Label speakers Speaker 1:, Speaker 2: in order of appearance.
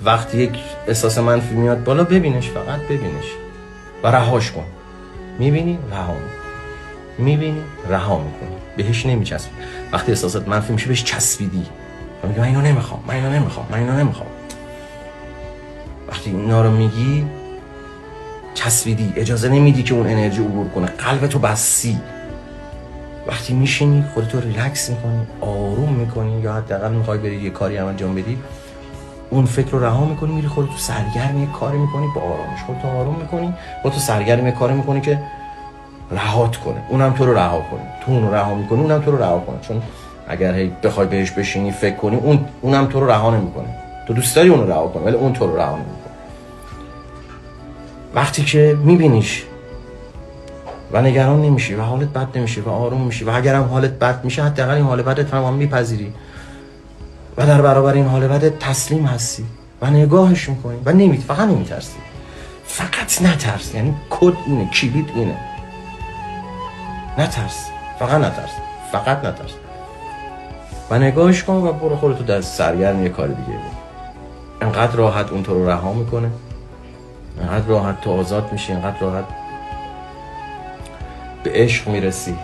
Speaker 1: وقتی یک احساس منفی میاد بالا ببینش، فقط ببینش و رهاش کن. میبینی رها میکنی، میبینی رها میکنی، بهش نمیچسبی. وقتی احساسات منفی میشه بهش چسبیدی و میگی من اینو نمیخوام، من اینو نمیخوام، من اینو نمیخوام. وقتی اینا رو میگی چسبیدی، اجازه نمیدی که اون انرژی عبور کنه، قلبتو بستی. وقتی میشینی خودتو ریلکس میکنی، آروم میکنی، یا حداقل میخوای بری یه کاری انجام بدی، اون فکر رو رها میکنی، میری خودتو سرگرم یه کاری میکنی، با آرامش خودتو آروم میکنی، خودتو سرگرم یه کاری میکنی که رهات کنه، اونم تو رو رها کنه. تو اون رو رها میکنی، اونم تو رو رها کنه. چون اگر هی بخوای بهش بشینی فکر کنی، اونم تو رو رها نمیکنه. تو دوست داری اون رو رها کنی ولی اون تو رو رها نمیکنه. وقتی که میبینیش و نگران نمیشی و حالت بد نمیشه و آروم میشی، و اگرم حالت بد میشه حداقل این حال بدت هم میپذیری و در برابر این حال بدت تسلیم هستی و نگاهش میکنی و فقط نمیترسی. فقط نترس. یعنی کد اینه، کلید اینه. نترس، فقط نترس، فقط نترس و نگاهش کن و برو خودتو در سرگرم یه کار دیگه بود. انقدر راحت اون تو رو رها میکنه، انقدر راحت تو آزاد میشی، انقدر راحت به عشق میرسی.